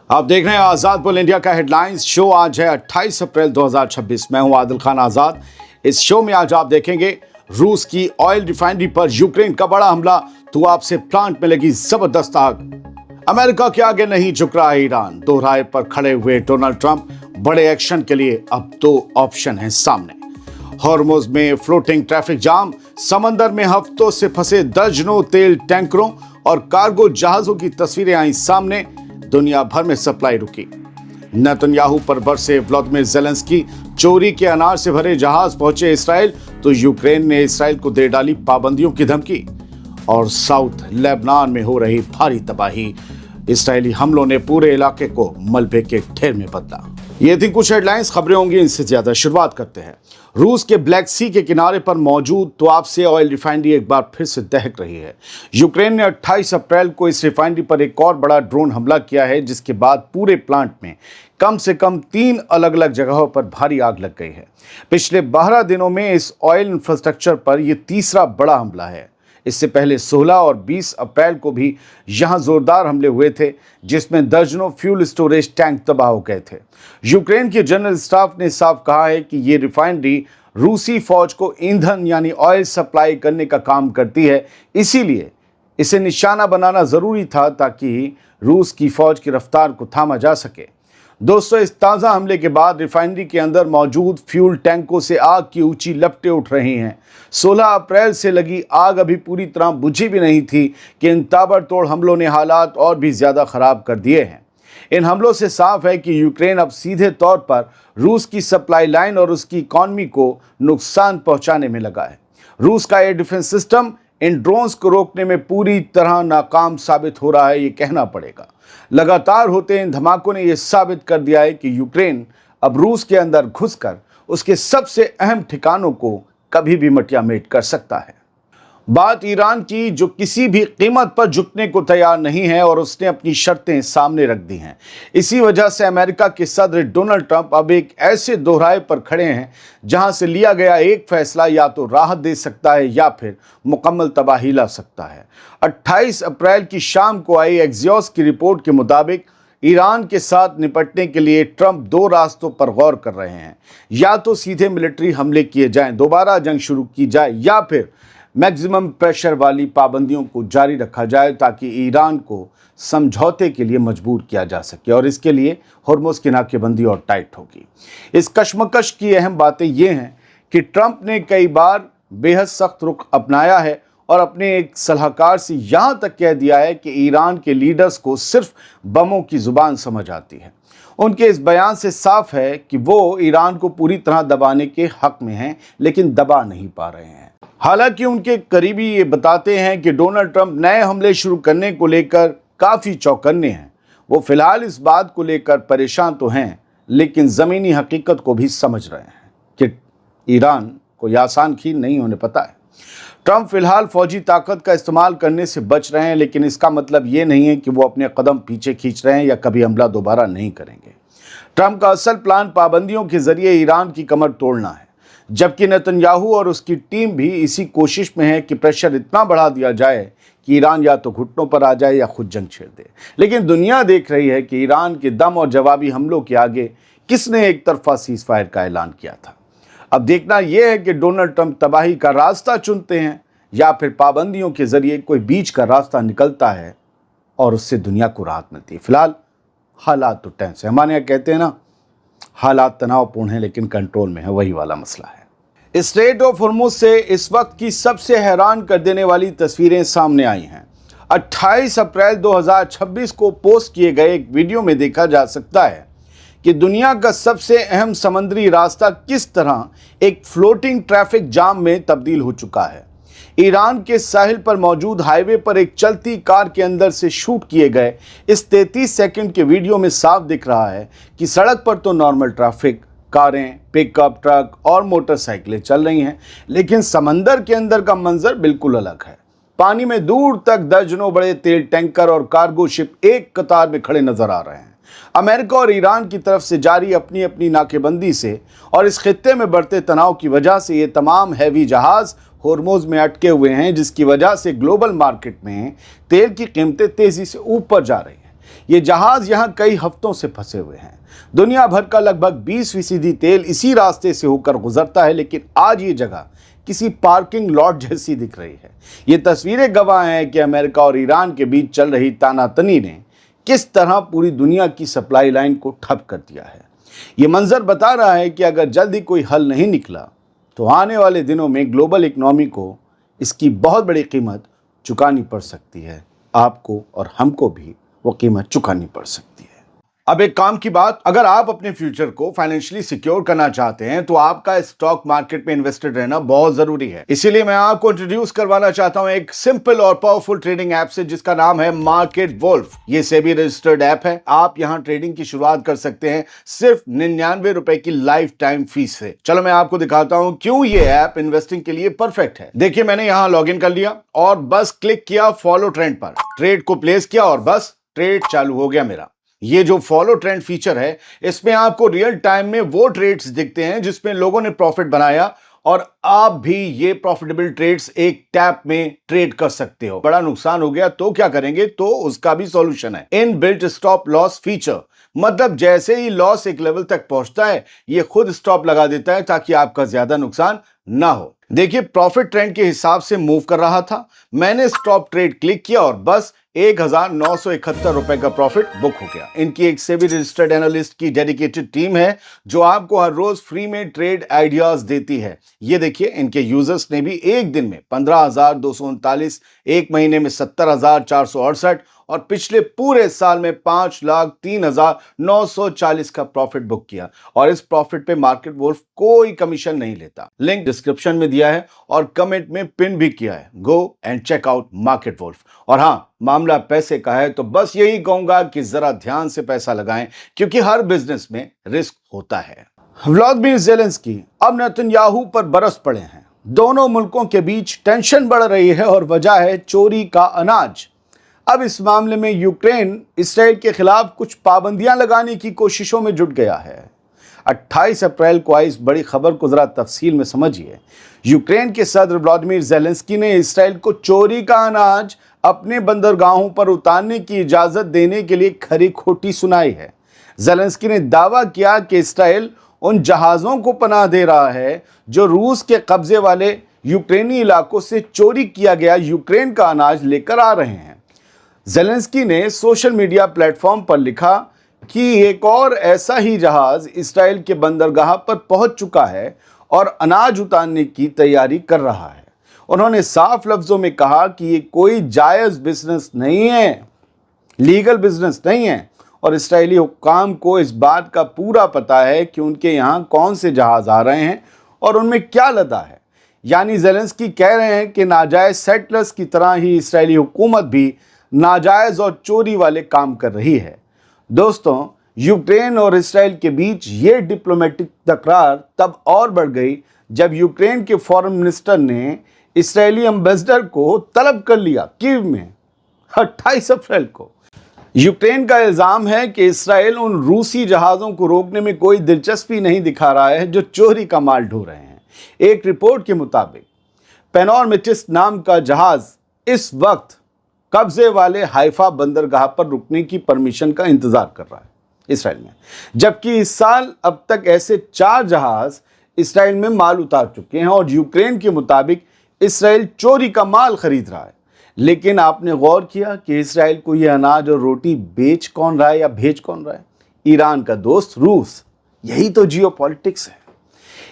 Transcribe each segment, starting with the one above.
आप देख रहे हैं आजाद बुल इंडिया का हेडलाइंस शो। आज है 28 अप्रैल 2026। मैं हूं आदिल खान आजाद। इस शो में आज आप देखेंगे रूस की ऑयल रिफाइनरी पर यूक्रेन का बड़ा हमला, तो आपसे प्लांट में लगी जबरदस्त आग। अमेरिका के आगे नहीं झुक रहा है ईरान, दोहराए पर खड़े हुए डोनाल्ड ट्रंप। बड़े एक्शन के लिए अब दो ऑप्शन हैं सामने। हॉर्मुज में फ्लोटिंग ट्रैफिक जाम, समंदर में हफ्तों से फंसे दर्जनों तेल टैंकरों और कार्गो जहाजों की तस्वीरें आई सामने। दुनिया भर में सप्लाई रुकी। नेतन्याहू पर बरसे व्लादिमीर ज़ेलेंस्की। चोरी के अनाज से भरे जहाज पहुंचे इसराइल, तो यूक्रेन ने इसराइल को दे डाली पाबंदियों की धमकी। और साउथ लेबनान में हो रही भारी तबाही, इसराइली हमलों ने पूरे इलाके को मलबे के ढेर में बदला। ये थी कुछ हेडलाइंस, खबरें होंगी इनसे ज्यादा। शुरुआत करते हैं। रूस के ब्लैक सी के किनारे पर मौजूद तो से ऑयल रिफाइनरी एक बार फिर से दहक रही है। यूक्रेन ने 28 अप्रैल को इस रिफाइनरी पर एक और बड़ा ड्रोन हमला किया है, जिसके बाद पूरे प्लांट में कम से कम 3 अलग अलग जगहों पर भारी आग लग गई है। पिछले 12 दिनों में इस ऑयल इंफ्रास्ट्रक्चर पर यह तीसरा बड़ा हमला है। इससे पहले 16 और 20 अप्रैल को भी यहां जोरदार हमले हुए थे, जिसमें दर्जनों फ्यूल स्टोरेज टैंक तबाह हो गए थे। यूक्रेन के जनरल स्टाफ ने साफ कहा है कि ये रिफाइनरी रूसी फौज को ईंधन यानी ऑयल सप्लाई करने का काम करती है, इसीलिए इसे निशाना बनाना जरूरी था ताकि रूस की फौज की रफ्तार को थामा जा सके। दोस्तों, इस ताज़ा हमले के बाद रिफाइनरी के अंदर मौजूद फ्यूल टैंकों से आग की ऊंची लपटें उठ रही हैं। 16 अप्रैल से लगी आग अभी पूरी तरह बुझी भी नहीं थी कि इन ताबड़तोड़ हमलों ने हालात और भी ज़्यादा ख़राब कर दिए हैं। इन हमलों से साफ है कि यूक्रेन अब सीधे तौर पर रूस की सप्लाई लाइन और उसकी इकॉनमी को नुकसान पहुँचाने में लगा है। रूस का air defence system in drones को रोकने में पूरी तरह नाकाम साबित हो रहा है, ये कहना पड़ेगा। लगातार होते इन धमाकों ने यह साबित कर दिया है कि यूक्रेन अब रूस के अंदर घुसकर उसके सबसे अहम ठिकानों को कभी भी मटियामेट कर सकता है। बात ईरान की, जो किसी भी कीमत पर झुकने को तैयार नहीं है और उसने अपनी शर्तें सामने रख दी हैं। इसी वजह से अमेरिका के सदर डोनाल्ड ट्रंप अब एक ऐसे दोहराए पर खड़े हैं जहां से लिया गया एक फैसला या तो राहत दे सकता है या फिर मुकम्मल तबाही ला सकता है। 28 अप्रैल की शाम को आई एक्सियोस की रिपोर्ट के मुताबिक ईरान के साथ निपटने के लिए ट्रंप 2 रास्तों पर गौर कर रहे हैं। या तो सीधे मिलिट्री हमले किए जाएं, दोबारा जंग शुरू की जाए, या फिर मैक्सिमम प्रेशर वाली पाबंदियों को जारी रखा जाए ताकि ईरान को समझौते के लिए मजबूर किया जा सके। और इसके लिए हॉर्मुज की नाकेबंदी और टाइट होगी। इस कशमकश की अहम बातें ये हैं कि ट्रंप ने कई बार बेहद सख्त रुख अपनाया है और अपने एक सलाहकार से यहाँ तक कह दिया है कि ईरान के लीडर्स को सिर्फ बमों की जुबान समझ आती है। उनके इस बयान से साफ है कि वो ईरान को पूरी तरह दबाने के हक में हैं, लेकिन दबा नहीं पा रहे हैं। हालांकि उनके करीबी ये बताते हैं कि डोनाल्ड ट्रंप नए हमले शुरू करने को लेकर काफ़ी चौकन्ने हैं। वो फिलहाल इस बात को लेकर परेशान तो हैं, लेकिन ज़मीनी हकीकत को भी समझ रहे हैं कि ईरान को यह आसान खीर नहीं होने पता है। ट्रंप फिलहाल फौजी ताकत का इस्तेमाल करने से बच रहे हैं, लेकिन इसका मतलब ये नहीं है कि वो अपने कदम पीछे खींच रहे हैं या कभी हमला दोबारा नहीं करेंगे। ट्रंप का असल प्लान पाबंदियों के जरिए ईरान की कमर तोड़ना है, जबकि नेतन्याहू और उसकी टीम भी इसी कोशिश में है कि प्रेशर इतना बढ़ा दिया जाए कि ईरान या तो घुटनों पर आ जाए या खुद जंग छेड़ दे। लेकिन दुनिया देख रही है कि ईरान के दम और जवाबी हमलों के आगे किसने एक तरफा सीज फायर का ऐलान किया था। अब देखना यह है कि डोनाल्ड ट्रंप तबाही का रास्ता चुनते हैं या फिर पाबंदियों के जरिए कोई बीच का रास्ता निकलता है और उससे दुनिया को राहत मिलती है। फिलहाल हालात तो टेंस है। हमारे यहाँ कहते हैं ना, हालात तनावपूर्ण हैं लेकिन कंट्रोल में है, वही वाला मसला है। स्ट्रेट ऑफ हॉर्मुज से इस वक्त की सबसे हैरान कर देने वाली तस्वीरें सामने आई हैं। 28 अप्रैल 2026 को पोस्ट किए गए एक वीडियो में देखा जा सकता है कि दुनिया का सबसे अहम समुद्री रास्ता किस तरह एक फ्लोटिंग ट्रैफिक जाम में तब्दील हो चुका है। ईरान के साहिल पर मौजूद हाईवे पर एक चलती कार के अंदर से शूट किए गए इस 33 सेकंड के वीडियो में साफ दिख रहा है कि सड़क पर तो नॉर्मल ट्रैफिक, कारें, पिकअप ट्रक और मोटरसाइकिलें चल रही हैं, लेकिन समंदर के अंदर का मंजर बिल्कुल अलग है। पानी में दूर तक दर्जनों बड़े तेल टैंकर और कार्गो शिप एक कतार में खड़े नजर आ रहे हैं। अमेरिका और ईरान की तरफ से जारी अपनी अपनी नाकेबंदी से और इस खित्ते में बढ़ते तनाव की वजह से ये तमाम हैवी जहाज हॉर्मुज में अटके हुए हैं, जिसकी वजह से ग्लोबल मार्केट में तेल की कीमतें तेजी से ऊपर जा रही हैं। ये जहाज यहाँ कई हफ्तों से फंसे हुए हैं। दुनिया भर का लगभग 20% तेल इसी रास्ते से होकर गुजरता है, लेकिन आज ये जगह किसी पार्किंग लॉट जैसी दिख रही है। ये तस्वीरें गवाह हैं कि अमेरिका और ईरान के बीच चल रही तानातनी ने किस तरह पूरी दुनिया की सप्लाई लाइन को ठप कर दिया है। ये मंजर बता रहा है कि अगर जल्दी कोई हल नहीं निकला तो आने वाले दिनों में ग्लोबल इकोनॉमी को इसकी बहुत बड़ी कीमत चुकानी पड़ सकती है। आपको और हमको भी वो कीमत चुकानी पड़ सकती है। अब एक काम की बात, अगर आप अपने फ्यूचर को फाइनेंशियली सिक्योर करना चाहते हैं तो आपका स्टॉक मार्केट में इन्वेस्टेड रहना बहुत जरूरी है। इसीलिए मैं आपको इंट्रोड्यूस करवाना चाहता हूं एक सिंपल और पावरफुल ट्रेडिंग ऐप से, जिसका नाम है मार्केट वोल्फ। ये सेबी रजिस्टर्ड ऐप है। आप यहां ट्रेडिंग की शुरुआत कर सकते हैं सिर्फ 99 रुपए की लाइफ टाइम फीस से। चलो मैं आपको दिखाता हूं क्यों ये ऐप इन्वेस्टिंग के लिए परफेक्ट है। देखिए, मैंने यहां लॉग इन कर लिया और बस क्लिक किया फॉलो ट्रेंड पर, ट्रेड को प्लेस किया और बस ट्रेड चालू हो गया मेरा। ये जो फॉलो ट्रेंड फीचर है, इसमें आपको रियल टाइम में वो ट्रेड्स दिखते हैं जिसमें लोगों ने प्रॉफिट बनाया और आप भी ये प्रॉफिटेबल ट्रेड्स एक टैप में ट्रेड कर सकते हो। बड़ा नुकसान हो गया तो क्या करेंगे, तो उसका भी सॉल्यूशन है, इनबिल्ट स्टॉप लॉस फीचर। मतलब जैसे ही लॉस एक लेवल तक पहुंचता है, ये खुद स्टॉप लगा देता है ताकि आपका ज्यादा नुकसान ना हो। देखिए, प्रॉफिट ट्रेंड के हिसाब से मूव कर रहा था, मैंने स्टॉप ट्रेड क्लिक किया और बस 1971 रुपए का प्रॉफिट बुक हो गया। इनकी एक सेबी रजिस्टर्ड एनालिस्ट की डेडिकेटेड टीम है जो आपको हर रोज फ्री में ट्रेड आइडियाज देती है। ये देखिए, इनके यूजर्स ने भी एक दिन में 15,239, एक महीने में 70,468 और पिछले पूरे साल में 5,03,940 का प्रॉफिट बुक किया। और इस प्रॉफिट पे मार्केट वोल्फ कोई कमीशन नहीं लेता। लिंक डिस्क्रिप्शन में दिया है और कमेंट में पिन भी किया है। Go and check out market wolf. और हाँ, मामला पैसे का है तो बस यही कहूंगा कि जरा ध्यान से पैसा लगाएं, क्योंकि हर बिजनेस में रिस्क होता है। व्लादिमीर ज़ेलेंस्की अब नेतन्याहू पर बरस पड़े हैं। दोनों मुल्कों के बीच टेंशन बढ़ रही है और वजह है चोरी का अनाज। अब इस मामले में यूक्रेन इसराइल के खिलाफ कुछ पाबंदियां लगाने की कोशिशों में जुट गया है। 28 अप्रैल को आई इस बड़ी खबर को जरा तफसील में समझिए। यूक्रेन के सदर व्लादिमीर ज़ेलेंस्की ने इसराइल को चोरी का अनाज अपने बंदरगाहों पर उतारने की इजाजत देने के लिए खरी खोटी सुनाई है। ज़ेलेंस्की ने दावा किया कि इसराइल उन जहाज़ों को पनाह दे रहा है जो रूस के कब्जे वाले यूक्रेनी इलाकों से चोरी किया गया यूक्रेन का अनाज लेकर आ रहे हैं। ज़ेलेंस्की ने सोशल मीडिया प्लेटफॉर्म पर लिखा कि एक और ऐसा ही जहाज इसराइल के बंदरगाह पर पहुंच चुका है और अनाज उतारने की तैयारी कर रहा है। उन्होंने साफ लफ्जों में कहा कि ये कोई जायज़ बिजनेस नहीं है, लीगल बिजनेस नहीं है, और इसराइली हुक्काम को इस बात का पूरा पता है कि उनके यहाँ कौन से जहाज आ रहे हैं और उनमें क्या लदा है। यानी ज़ेलेंस्की कह रहे हैं कि नाजायज़ सेटलर्स की तरह ही इसराइली हुकूमत भी नाजायज़ और चोरी वाले काम कर रही है। दोस्तों, यूक्रेन और इसराइल के बीच ये डिप्लोमेटिक तकरार तब और बढ़ गई जब यूक्रेन के फॉरेन मिनिस्टर ने इसराइली एम्बेसडर को तलब कर लिया कीव में 28 अप्रैल को। यूक्रेन का इल्ज़ाम है कि इसराइल उन रूसी जहाज़ों को रोकने में कोई दिलचस्पी नहीं दिखा रहा है जो चोरी का माल ढो रहे हैं। एक रिपोर्ट के मुताबिक पेनोरमिटिस नाम का जहाज़ इस वक्त कब्जे वाले हाइफा बंदरगाह पर रुकने की परमिशन का इंतजार कर रहा है इसराइल में, जबकि इस साल अब तक ऐसे 4 जहाज इसराइल में माल उतार चुके हैं और यूक्रेन के मुताबिक इसराइल चोरी का माल खरीद रहा है। लेकिन आपने गौर किया कि इसराइल को यह अनाज और रोटी बेच कौन रहा है या भेज कौन रहा है? ईरान का दोस्त रूस। यही तो जियोपॉलिटिक्स है।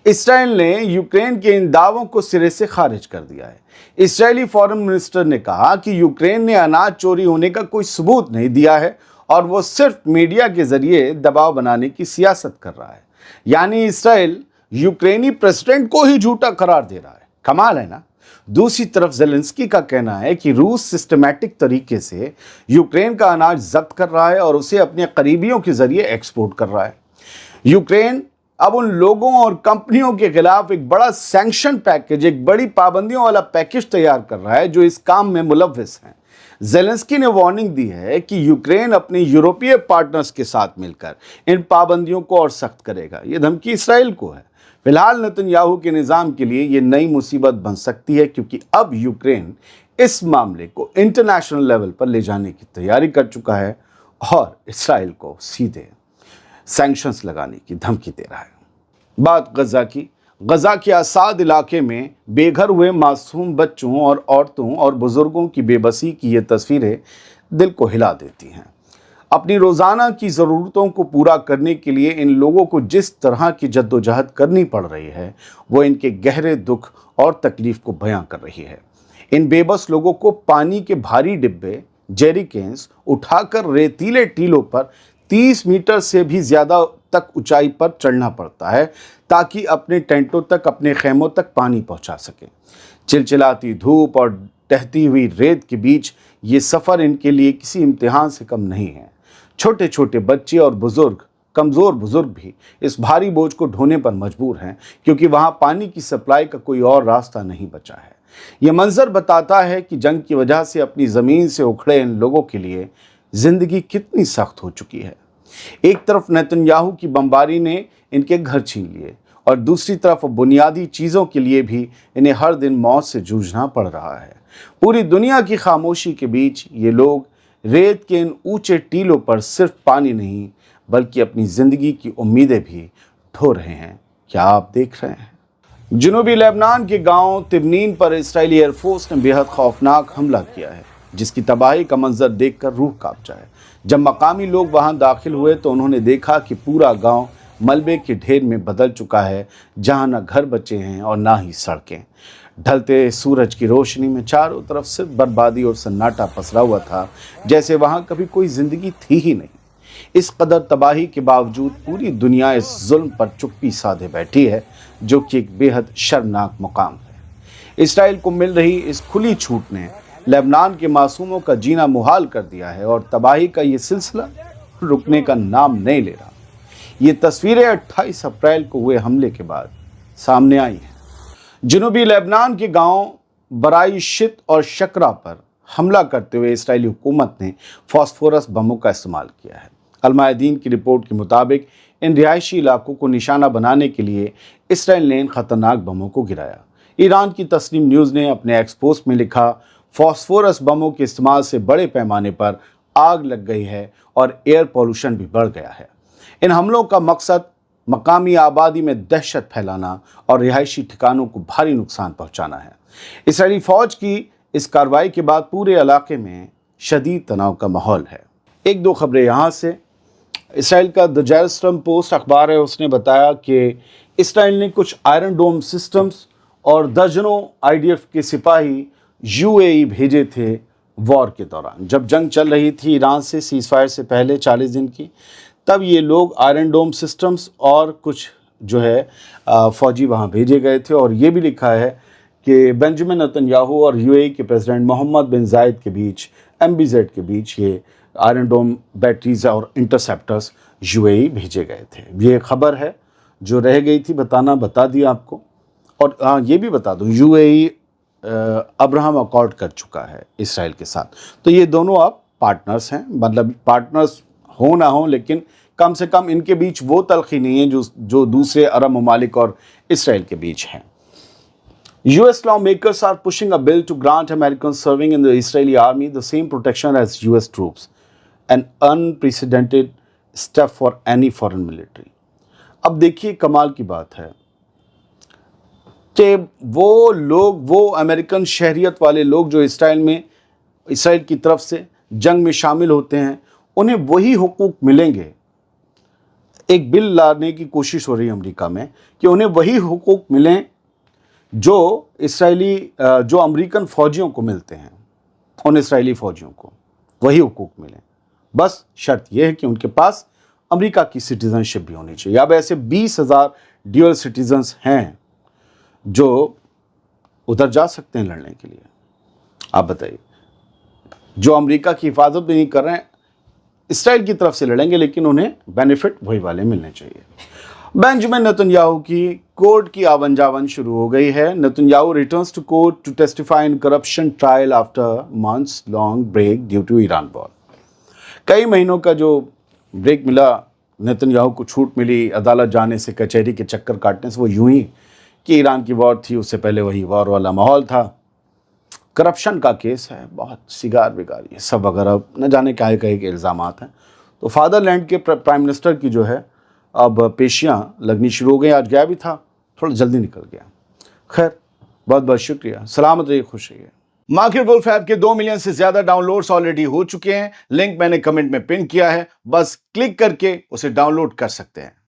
इसराइल ने यूक्रेन के इन दावों को सिरे से खारिज कर दिया है। इसराइली फॉरेन मिनिस्टर ने कहा कि यूक्रेन ने अनाज चोरी होने का कोई सबूत नहीं दिया है और वो सिर्फ मीडिया के जरिए दबाव बनाने की सियासत कर रहा है। यानी इसराइल यूक्रेनी प्रेसिडेंट को ही झूठा करार दे रहा है। कमाल है ना। दूसरी तरफ ज़ेलेंस्की का कहना है कि रूस सिस्टमैटिक तरीके से यूक्रेन का अनाज जब्त कर रहा है और उसे अपने करीबियों के जरिए एक्सपोर्ट कर रहा है। यूक्रेन अब उन लोगों और कंपनियों के खिलाफ एक बड़ा सैंक्शन पैकेज, एक बड़ी पाबंदियों वाला पैकेज तैयार कर रहा है जो इस काम में मुलव्विस हैं। ज़ेलेंस्की ने वार्निंग दी है कि यूक्रेन अपने यूरोपीय पार्टनर्स के साथ मिलकर इन पाबंदियों को और सख्त करेगा। ये धमकी इसराइल को है। फिलहाल नेतन्याहू के निज़ाम के लिए ये नई मुसीबत बन सकती है, क्योंकि अब यूक्रेन इस मामले को इंटरनेशनल लेवल पर ले जाने की तैयारी कर चुका है और इसराइल को सीधे सैंक्शंस लगाने की धमकी दे रहा है। बात गजा की। गजा के आसाद इलाके में बेघर हुए मासूम बच्चों और औरतों और बुजुर्गों की बेबसी की ये तस्वीरें दिल को हिला देती हैं। अपनी रोज़ाना की ज़रूरतों को पूरा करने के लिए इन लोगों को जिस तरह की जद्दोजहद करनी पड़ रही है, वो इनके गहरे दुख और तकलीफ़ को बयां कर रही है। इन बेबस लोगों को पानी के भारी डिब्बे, जेरिकेन्स उठाकर रेतीले टीलों पर 30 मीटर से भी ज़्यादा तक ऊंचाई पर चढ़ना पड़ता है ताकि अपने टेंटों तक, अपने खेमों तक पानी पहुंचा सकें। चिलचिलाती धूप और टहती हुई रेत के बीच ये सफ़र इनके लिए किसी इम्तिहान से कम नहीं है। छोटे छोटे बच्चे और बुजुर्ग, कमज़ोर बुजुर्ग भी इस भारी बोझ को ढोने पर मजबूर हैं, क्योंकि वहाँ पानी की सप्लाई का कोई और रास्ता नहीं बचा है। ये मंजर बताता है कि जंग की वजह से अपनी ज़मीन से उखड़े इन लोगों के लिए ज़िंदगी कितनी सख्त हो चुकी है। एक तरफ नेतन्याहू की बमबारी ने इनके घर छीन लिए और दूसरी तरफ बुनियादी चीज़ों के लिए भी इन्हें हर दिन मौत से जूझना पड़ रहा है। पूरी दुनिया की खामोशी के बीच ये लोग रेत के इन ऊंचे टीलों पर सिर्फ पानी नहीं बल्कि अपनी ज़िंदगी की उम्मीदें भी ढो रहे हैं। क्या आप देख रहे हैं? जनूबी लेबनान के गांव तिबनीन पर इस्राएली एयरफोर्स ने बेहद खौफनाक हमला किया है, जिसकी तबाही का मंजर देखकर रूह कांप जाए। जब मकामी लोग वहां दाखिल हुए तो उन्होंने देखा कि पूरा गांव मलबे के ढेर में बदल चुका है, जहां न घर बचे हैं और ना ही सड़कें। ढलते सूरज की रोशनी में चारों तरफ सिर्फ बर्बादी और सन्नाटा पसरा हुआ था, जैसे वहां कभी कोई जिंदगी थी ही नहीं। इस कदर तबाही के बावजूद पूरी दुनिया इस जुल्म पर चुप्पी साधे बैठी है, जो कि एक बेहद शर्मनाक मुकाम है। इसराइल को मिल रही इस खुली छूट ने लेबनान के मासूमों का जीना मुहाल कर दिया है और तबाही का ये सिलसिला रुकने का नाम नहीं ले रहा। ये तस्वीरें 28 अप्रैल को हुए हमले के बाद सामने आई हैं। जनूबी लेबनान के गांव बराई शित और शकरा पर हमला करते हुए इस्राएली हुकूमत ने फास्फोरस बमों का इस्तेमाल किया है। अलमायदीन की रिपोर्ट के मुताबिक इन रिहायशी इलाकों को निशाना बनाने के लिए इसराइल ने इन खतरनाक बमों को गिराया। ईरान की तस्नीम न्यूज़ ने अपने एक्सपोस्ट में लिखा, फास्फोरस बमों के इस्तेमाल से बड़े पैमाने पर आग लग गई है और एयर पॉल्यूशन भी बढ़ गया है। इन हमलों का मकसद मकामी आबादी में दहशत फैलाना और रिहायशी ठिकानों को भारी नुकसान पहुंचाना है। इसराइली फ़ौज की इस कार्रवाई के बाद पूरे इलाके में शदीद तनाव का माहौल है। एक दो खबरें यहाँ से। इसराइल का द जेरुसलम पोस्ट अखबार है, उसने बताया कि इसराइल ने कुछ आयरन डोम सिस्टम्स और दर्जनों आईडीएफ के सिपाही यूएई भेजे थे वॉर के दौरान। जब जंग चल रही थी ईरान से सीज़फायर से पहले 40 दिन की, तब ये लोग आयरन डोम सिस्टम्स और कुछ जो है फ़ौजी वहाँ भेजे गए थे। और ये भी लिखा है कि बेंजामिन नेतन्याहू और यूएई के प्रेसिडेंट मोहम्मद बिन जायद के बीच, MBZ के बीच ये आयरन डोम बैटरीज और इंटरसेप्टर्स यूएई भेजे गए थे। ये खबर है जो रह गई थी बताना, बता दिया आपको। और हाँ, ये भी बता दूँ, यूएई अब्राहम अकॉर्ड कर चुका है इसराइल के साथ। तो ये दोनों अब पार्टनर्स हैं, मतलब पार्टनर्स हो ना हो, लेकिन कम से कम इनके बीच वो तलखी नहीं है जो दूसरे अरब ममालिक और इसराइल के बीच है। US lawmakers are pushing a bill to grant Americans serving in the Israeli army the same protection as US troops, an unprecedented step for any foreign military. अब देखिए कमाल की बात है कि वो लोग, वो अमेरिकन शहरियत वाले लोग जो इसराइल की तरफ से जंग में शामिल होते हैं, उन्हें वही हुकूक मिलेंगे। एक बिल लाने की कोशिश हो रही है अमेरिका में कि उन्हें वही हुकूक मिलें जो अमेरिकन फ़ौजियों को मिलते हैं। उन इसराइली फ़ौजियों को वही हुकूक मिलें। बस शर्त यह है कि उनके पास अमेरिका की सिटीज़नशिप भी होनी चाहिए। अब ऐसे 20,000 ड्यूअल सिटीजन्स हैं जो उधर जा सकते हैं लड़ने के लिए। आप बताइए, जो अमेरिका की हिफाजत भी नहीं कर रहे हैं, इसराइल की तरफ से लड़ेंगे, लेकिन उन्हें बेनिफिट वही वाले मिलने चाहिए। बेंजामिन नेतन्याहू की कोर्ट की आवन जावन शुरू हो गई है। Netanyahu returns to court to testify in corruption trial after months long break due to Iran war. कई महीनों का जो ब्रेक मिला, नेतन्याहू को छूट मिली अदालत जाने से, कचहरी के चक्कर काटने से, वो यूं ही कि ईरान की वॉर थी, उससे पहले वही वॉर वाला माहौल था। کرپشن کا کیس ہے، بہت سگار وگار یہ سب وغیرہ نہ جانے کیا کہے کے الزامات ہیں. تو فادر لینڈ کے پرائم منسٹر کی جو ہے اب پیشیاں لگنی شروع ہو گئی. آج گیا بھی تھا، تھوڑا جلدی نکل گیا. خیر، بہت بہت شکریہ. سلامت رہیے، خوش رہیے. مارکیٹ وولف ایپ کے 2 ملین سے زیادہ ڈاؤن لوڈز آلریڈی ہو چکے ہیں. لنک میں نے کمنٹ میں پن کیا ہے، بس کلک کر کے اسے ڈاؤن لوڈ کر سکتے ہیں.